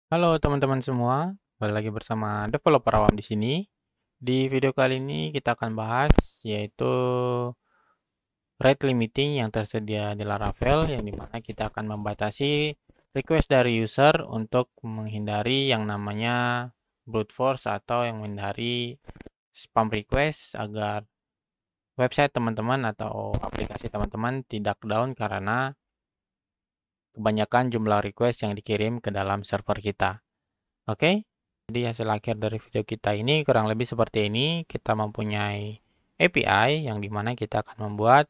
Halo teman-teman semua, kembali lagi bersama Developer Awam di sini. Di video kali ini kita akan bahas yaitu rate limiting yang tersedia di Laravel, yang dimana kita akan membatasi request dari user untuk menghindari yang namanya brute force atau yang menghindari spam request agar website teman-teman atau aplikasi teman-teman tidak down karena kebanyakan jumlah request yang dikirim ke dalam server kita. Oke? Jadi hasil akhir dari video kita ini kurang lebih seperti ini. Kita mempunyai API yang dimana kita akan membuat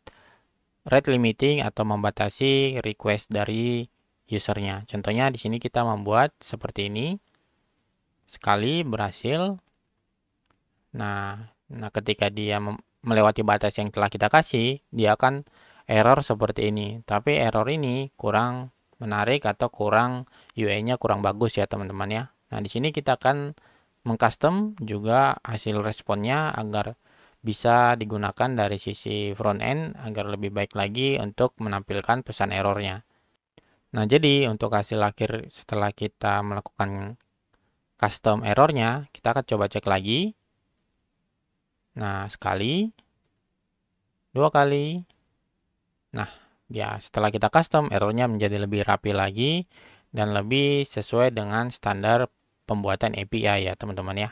rate limiting atau membatasi request dari usernya. Contohnya di sini kita membuat seperti ini. Sekali berhasil. Nah, ketika dia melewati batas yang telah kita kasih, dia akan error seperti ini. Tapi error ini kurang menarik atau kurang UI-nya kurang bagus ya teman-teman ya. Nah, di sini kita akan mengcustom juga hasil responnya agar bisa digunakan dari sisi front end agar lebih baik lagi untuk menampilkan pesan errornya. Nah, jadi untuk hasil akhir setelah kita melakukan custom errornya, kita akan coba cek lagi. Nah, sekali, dua kali. Nah, ya setelah kita custom, errornya menjadi lebih rapi lagi dan lebih sesuai dengan standar pembuatan API ya teman-teman ya.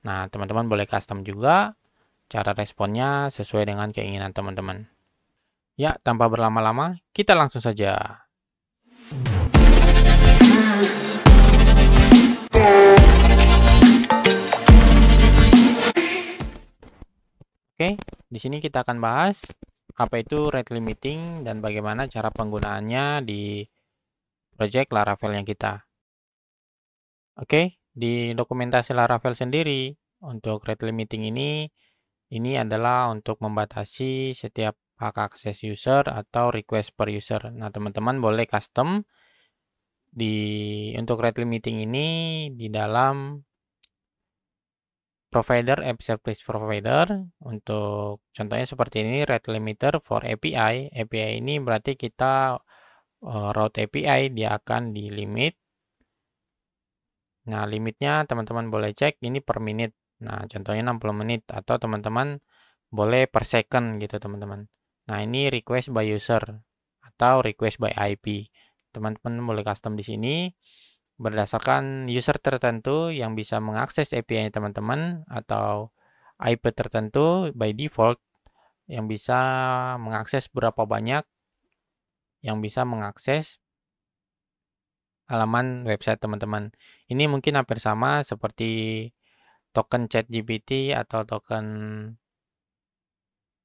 Nah, teman-teman boleh custom juga cara responnya sesuai dengan keinginan teman-teman. Ya, tanpa berlama-lama, kita langsung saja. Oke, di sini kita akan bahas apa itu rate limiting dan bagaimana cara penggunaannya di project Laravel yang kita. Oke, di dokumentasi Laravel sendiri untuk rate limiting ini adalah untuk membatasi setiap hak akses user atau request per user. Nah, teman-teman boleh custom untuk rate limiting ini di dalam provider app service provider. Untuk contohnya seperti ini, rate limiter for API. API ini berarti kita route API dia akan di limit. Nah, limitnya teman-teman boleh cek ini per menit. Nah, contohnya 60 menit atau teman-teman boleh per second gitu teman-teman. Nah, ini request by user atau request by IP. Teman-teman boleh custom di sini berdasarkan user tertentu yang bisa mengakses API teman-teman atau IP tertentu by default yang bisa mengakses berapa banyak yang bisa mengakses halaman website teman-teman. Ini mungkin hampir sama seperti token ChatGPT atau token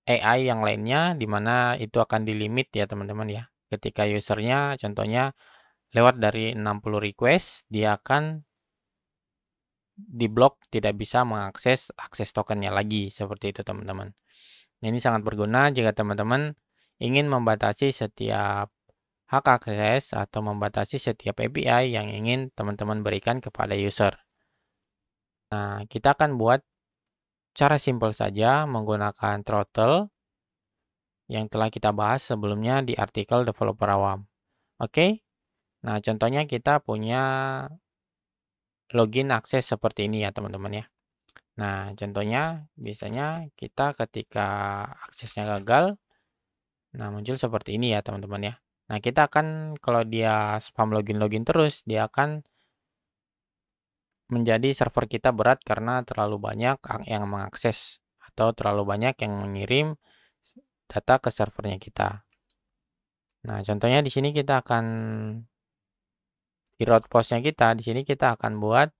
AI yang lainnya, di mana itu akan dilimit ya teman-teman ya. Ketika usernya contohnya lewat dari 60 request, dia akan diblok, tidak bisa mengakses akses tokennya lagi, seperti itu teman-teman. Nah, ini sangat berguna jika teman-teman ingin membatasi setiap hak akses atau membatasi setiap API yang ingin teman-teman berikan kepada user. Nah, kita akan buat cara simpel saja menggunakan throttle yang telah kita bahas sebelumnya di artikel Developer Awam. Oke, nah contohnya kita punya login akses seperti ini ya teman-teman ya. Nah, contohnya biasanya kita ketika aksesnya gagal, nah muncul seperti ini ya teman-teman ya. Nah, kita akan kalau dia spam login-login terus, dia akan menjadi server kita berat karena terlalu banyak yang mengakses atau terlalu banyak yang mengirim data ke servernya kita. Nah, contohnya di sini kita akan di route postnya kita, di sini kita akan buat.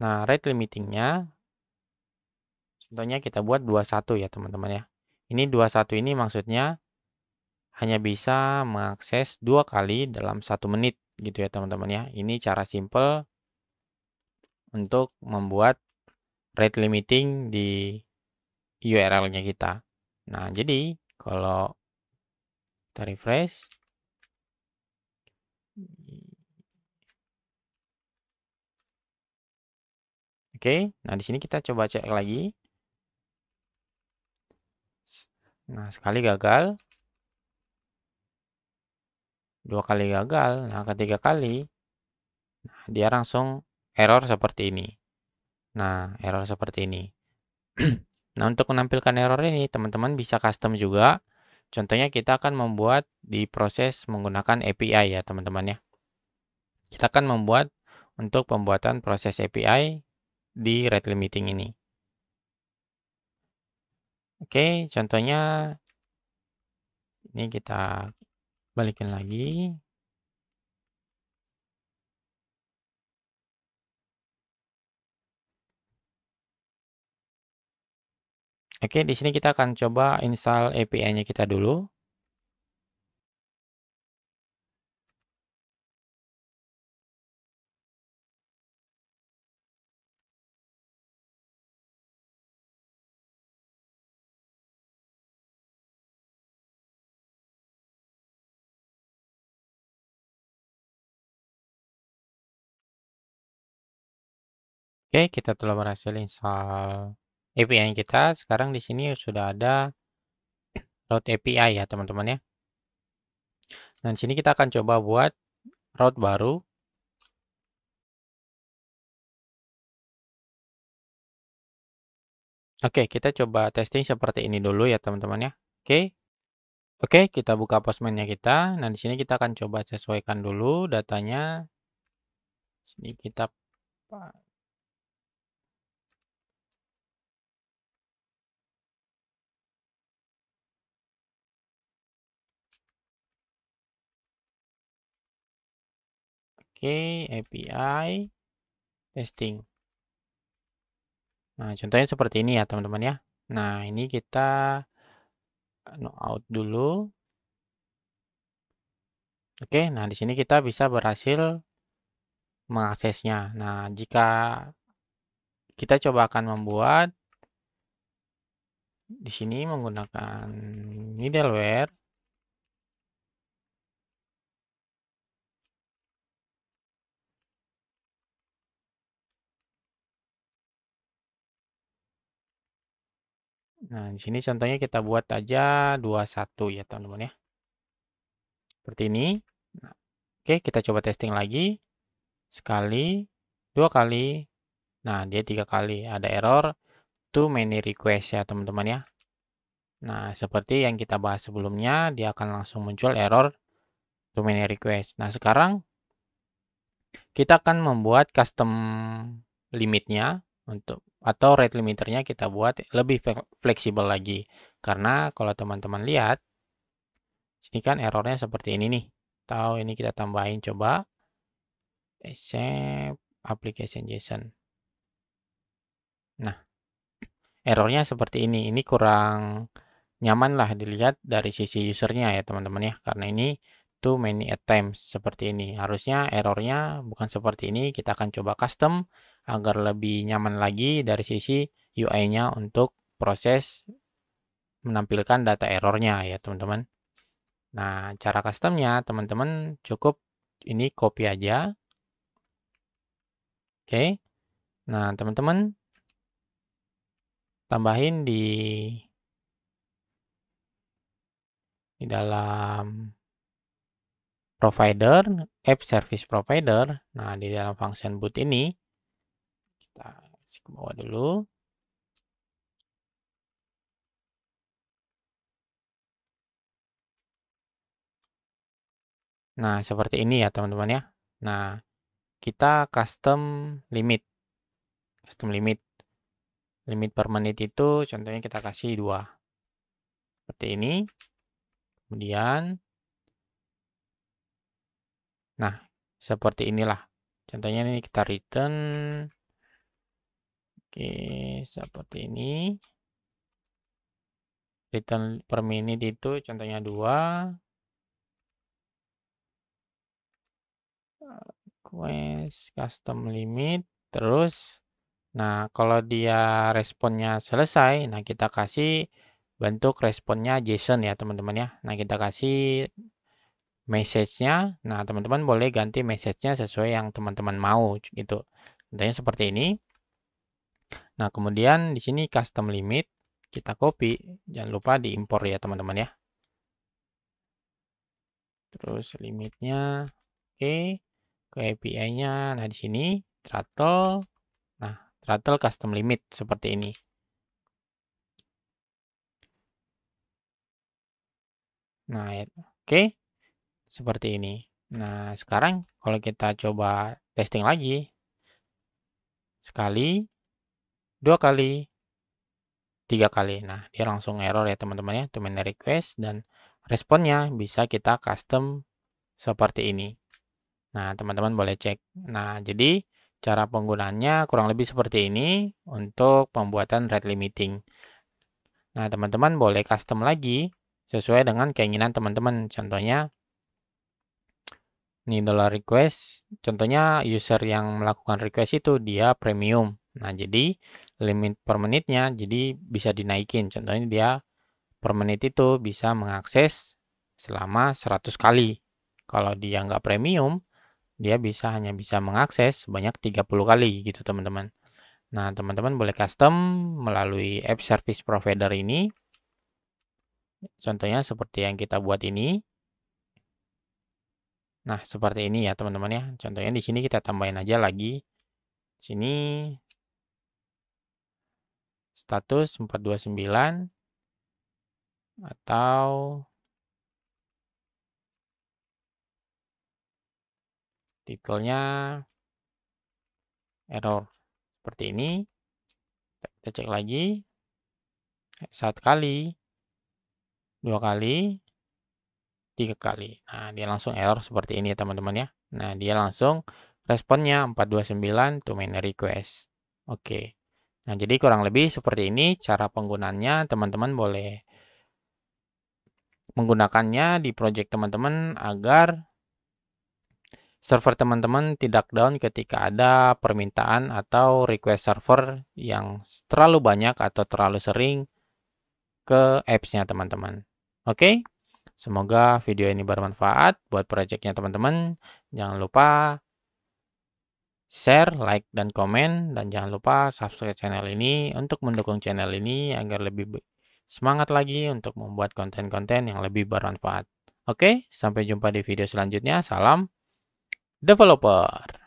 Nah, rate limitingnya contohnya kita buat 21 ya teman-teman ya. Ini 21 ini maksudnya hanya bisa mengakses 2 kali dalam 1 menit gitu ya teman-teman ya. Ini cara simple untuk membuat rate limiting di URL-nya kita. Nah, jadi kalau kita refresh, oke. Nah, di sini kita coba cek lagi. Nah, sekali gagal. 2 kali gagal. Nah, ketiga kali, dia langsung error seperti ini. Nah, error seperti ini. Nah, untuk menampilkan error ini, teman-teman bisa custom juga. Contohnya kita akan membuat di proses menggunakan API ya, teman-teman ya. Kita akan membuat untuk pembuatan proses API di rate limiting ini. Oke, contohnya ini kita balikin lagi. Oke, di sini kita akan coba install API-nya kita dulu. Oke, kita telah berhasil install API kita. Sekarang di sini sudah ada route API ya, teman-teman ya. Dan di sini kita akan coba buat route baru. Oke, kita coba testing seperti ini dulu ya, teman-teman ya. Oke. Oke, kita buka Postman-nya kita. Nah, di sini kita akan coba sesuaikan dulu datanya. Sini kita Oke, API testing. Nah, contohnya seperti ini ya, teman-teman ya. Nah, ini kita out dulu. Oke, nah di sini kita bisa berhasil mengaksesnya. Nah, jika kita coba akan membuat di sini menggunakan middleware. Nah, di sini contohnya kita buat aja 21 ya, teman-teman ya. Seperti ini. Nah, oke, kita coba testing lagi. Sekali, 2 kali. Nah, dia 3 kali. Ada error too many request ya, teman-teman ya. Nah, seperti yang kita bahas sebelumnya, dia akan langsung muncul error too many request. Nah, sekarang kita akan membuat custom limitnya untuk atau rate limiternya kita buat lebih fleksibel lagi. Karena kalau teman-teman lihat, sini kan errornya seperti ini nih. Tahu ini kita tambahin coba accept application JSON. Nah, errornya seperti ini. Ini kurang nyaman lah dilihat dari sisi usernya ya, teman-teman ya. Karena ini too many attempts seperti ini. Harusnya errornya bukan seperti ini. Kita akan coba custom agar lebih nyaman lagi dari sisi UI-nya untuk proses menampilkan data errornya ya, teman-teman. Nah, cara customnya teman-teman cukup ini copy aja. Oke. Nah, teman-teman tambahin di dalam provider, app service provider. Nah, di dalam function boot ini kita kasih ke bawah dulu. Nah, seperti ini ya, teman-teman ya. Nah, kita custom limit. Custom limit. Limit per menit itu contohnya kita kasih 2. Seperti ini. Kemudian nah, seperti inilah. Contohnya ini kita return. Oke, seperti ini. Return per menit itu contohnya 2. Request custom limit. Terus, nah kalau dia responnya selesai, nah kita kasih bentuk responnya JSON ya, teman-teman ya. Nah, kita kasih message-nya. Nah, teman-teman boleh ganti message-nya sesuai yang teman-teman mau gitu. Contohnya seperti ini. Nah, kemudian di sini custom limit kita copy, jangan lupa diimpor ya, teman-teman ya. terus limitnya, oke, ke API-nya. Nah, di sini throttle. Nah, throttle custom limit seperti ini. Nah, oke, seperti ini. Nah, sekarang kalau kita coba testing lagi, sekali, 2 kali, 3 kali. Nah, dia langsung error ya teman-teman ya, to main request, dan responnya bisa kita custom seperti ini. Nah, teman-teman boleh cek. Nah, jadi cara penggunaannya kurang lebih seperti ini untuk pembuatan rate limiting. Nah, teman-teman boleh custom lagi sesuai dengan keinginan teman-teman. Contohnya, ini dollar request. Contohnya user yang melakukan request itu dia premium. Nah, jadi limit per menitnya jadi bisa dinaikin. Contohnya dia per menit itu bisa mengakses selama 100 kali. Kalau dia nggak premium, dia hanya bisa mengakses sebanyak 30 kali gitu teman-teman. Nah, teman-teman boleh custom melalui app service provider ini. Contohnya seperti yang kita buat ini. Nah, seperti ini ya teman-teman ya. Contohnya di sini kita tambahin aja lagi. Sini status 429 atau titelnya error. Seperti ini. Kita cek lagi. 1 kali, 2 kali, 3 kali. Nah, dia langsung error seperti ini ya teman-teman ya. Nah, dia langsung responnya 429 to main request. Oke. Nah, jadi kurang lebih seperti ini cara penggunaannya. Teman-teman boleh menggunakannya di project teman-teman agar server teman-teman tidak down ketika ada permintaan atau request server yang terlalu banyak atau terlalu sering ke apps-nya teman-teman. Oke? Semoga video ini bermanfaat buat projectnya teman-teman. Jangan lupa share, like, dan komen. Dan jangan lupa subscribe channel ini untuk mendukung channel ini agar lebih semangat lagi untuk membuat konten-konten yang lebih bermanfaat. Oke, sampai jumpa di video selanjutnya. Salam developer.